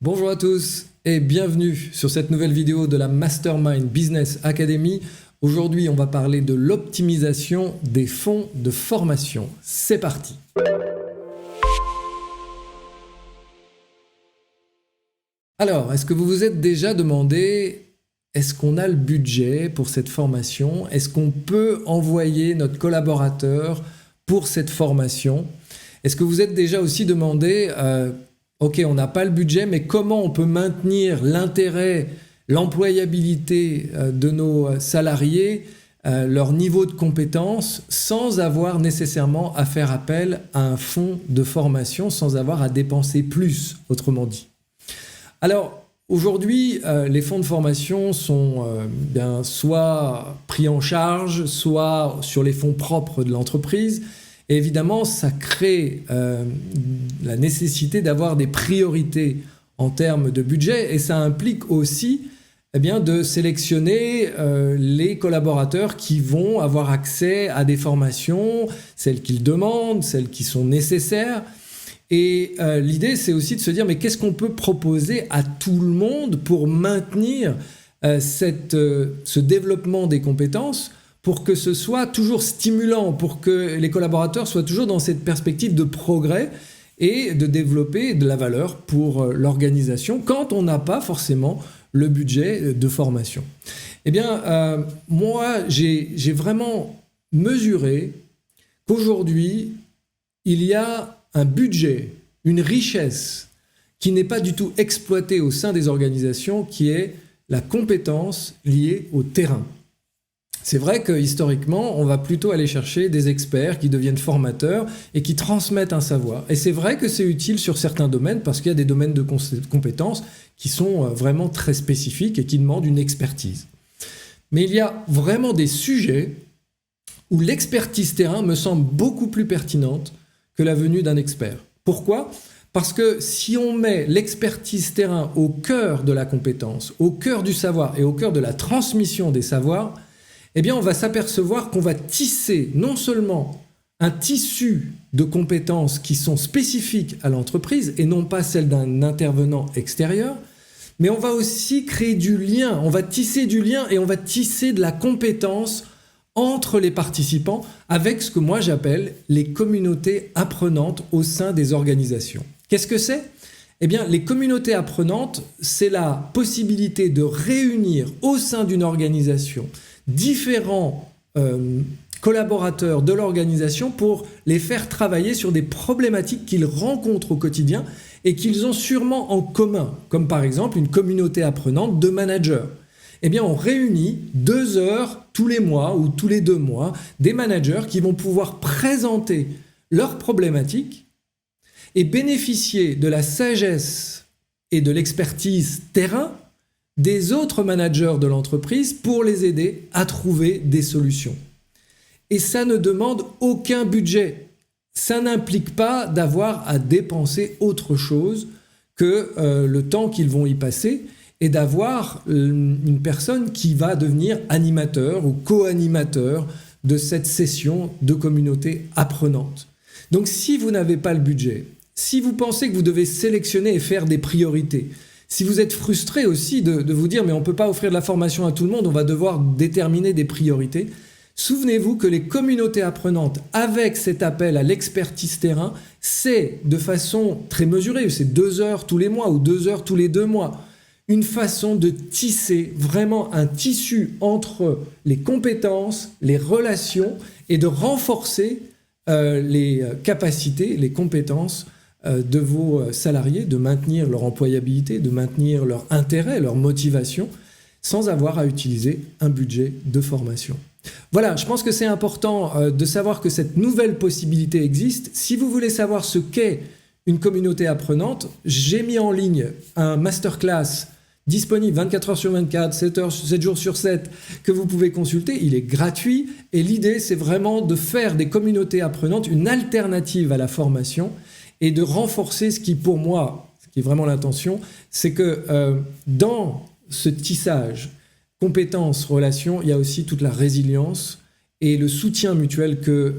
Bonjour à tous et bienvenue sur cette nouvelle vidéo de la Mastermind Business Academy. Aujourd'hui, on va parler de l'optimisation des fonds de formation. C'est parti! Alors, est-ce que vous vous êtes déjà demandé, est-ce qu'on a le budget pour cette formation? Est-ce qu'on peut envoyer notre collaborateur pour cette formation? Est-ce que vous êtes déjà aussi demandé, ok, on n'a pas le budget, mais comment on peut maintenir l'intérêt, l'employabilité de nos salariés, leur niveau de compétence, sans avoir nécessairement à faire appel à un fonds de formation, sans avoir à dépenser plus, autrement dit. Alors, aujourd'hui, les fonds de formation sont soit pris en charge, soit sur les fonds propres de l'entreprise. Et évidemment, ça crée la nécessité d'avoir des priorités en termes de budget et ça implique aussi de sélectionner les collaborateurs qui vont avoir accès à des formations, celles qu'ils demandent, celles qui sont nécessaires. Et l'idée, c'est aussi de se dire, mais qu'est-ce qu'on peut proposer à tout le monde pour maintenir ce développement des compétences, pour que ce soit toujours stimulant, pour que les collaborateurs soient toujours dans cette perspective de progrès et de développer de la valeur pour l'organisation quand on n'a pas forcément le budget de formation. Eh bien, moi, j'ai vraiment mesuré qu'aujourd'hui, il y a un budget, une richesse qui n'est pas du tout exploitée au sein des organisations, qui est la compétence liée au terrain. C'est vrai que historiquement, on va plutôt aller chercher des experts qui deviennent formateurs et qui transmettent un savoir. Et c'est vrai que c'est utile sur certains domaines parce qu'il y a des domaines de compétences qui sont vraiment très spécifiques et qui demandent une expertise. Mais il y a vraiment des sujets où l'expertise terrain me semble beaucoup plus pertinente que la venue d'un expert. Pourquoi ? Parce que si on met l'expertise terrain au cœur de la compétence, au cœur du savoir et au cœur de la transmission des savoirs, eh bien, on va s'apercevoir qu'on va tisser non seulement un tissu de compétences qui sont spécifiques à l'entreprise et non pas celles d'un intervenant extérieur, mais on va aussi créer du lien, on va tisser du lien et on va tisser de la compétence entre les participants avec ce que moi j'appelle les communautés apprenantes au sein des organisations. Qu'est-ce que c'est ? Eh bien, les communautés apprenantes, c'est la possibilité de réunir au sein d'une organisation différents collaborateurs de l'organisation pour les faire travailler sur des problématiques qu'ils rencontrent au quotidien et qu'ils ont sûrement en commun, comme par exemple une communauté apprenante de managers. Eh bien, on réunit 2 heures tous les mois ou tous les 2 mois des managers qui vont pouvoir présenter leurs problématiques et bénéficier de la sagesse et de l'expertise terrain des autres managers de l'entreprise pour les aider à trouver des solutions. Et ça ne demande aucun budget. Ça n'implique pas d'avoir à dépenser autre chose que le temps qu'ils vont y passer et d'avoir une personne qui va devenir animateur ou co-animateur de cette session de communauté apprenante. Donc si vous n'avez pas le budget, si vous pensez que vous devez sélectionner et faire des priorités, si vous êtes frustré aussi de vous dire « mais on ne peut pas offrir de la formation à tout le monde, on va devoir déterminer des priorités », souvenez-vous que les communautés apprenantes, avec cet appel à l'expertise terrain, c'est de façon très mesurée, c'est 2 heures tous les mois ou 2 heures tous les 2 mois, une façon de tisser vraiment un tissu entre les compétences, les relations et de renforcer les capacités, les compétences de vos salariés, de maintenir leur employabilité, de maintenir leur intérêt, leur motivation, sans avoir à utiliser un budget de formation. Voilà, je pense que c'est important de savoir que cette nouvelle possibilité existe. Si vous voulez savoir ce qu'est une communauté apprenante, j'ai mis en ligne un masterclass disponible 24 heures sur 24, 7 jours sur 7, que vous pouvez consulter. Il est gratuit et l'idée, c'est vraiment de faire des communautés apprenantes une alternative à la formation et de renforcer ce qui, pour moi, ce qui est vraiment l'intention, c'est que dans ce tissage, compétences, relations, il y a aussi toute la résilience et le soutien mutuel que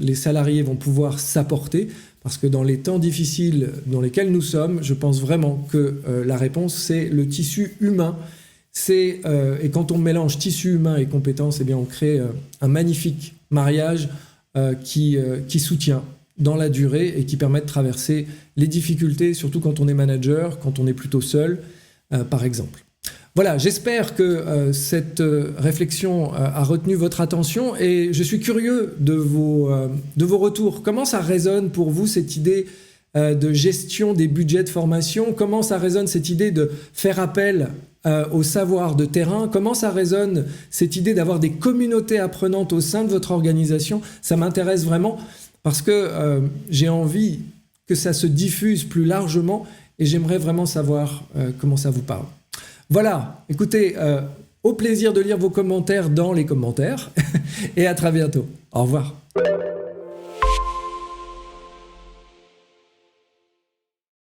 les salariés vont pouvoir s'apporter. Parce que dans les temps difficiles dans lesquels nous sommes, je pense vraiment que la réponse, c'est le tissu humain. Et quand on mélange tissu humain et compétences, eh bien, on crée un magnifique mariage qui soutient dans la durée et qui permet de traverser les difficultés, surtout quand on est manager, quand on est plutôt seul, par exemple. Voilà, j'espère que cette réflexion a retenu votre attention et je suis curieux de vos retours. Comment ça résonne pour vous cette idée de gestion des budgets de formation? Comment ça résonne cette idée de faire appel au savoir de terrain? Comment ça résonne cette idée d'avoir des communautés apprenantes au sein de votre organisation? Ça m'intéresse vraiment parce que j'ai envie que ça se diffuse plus largement et j'aimerais vraiment savoir comment ça vous parle. Voilà, écoutez, au plaisir de lire vos commentaires dans les commentaires et à très bientôt. Au revoir.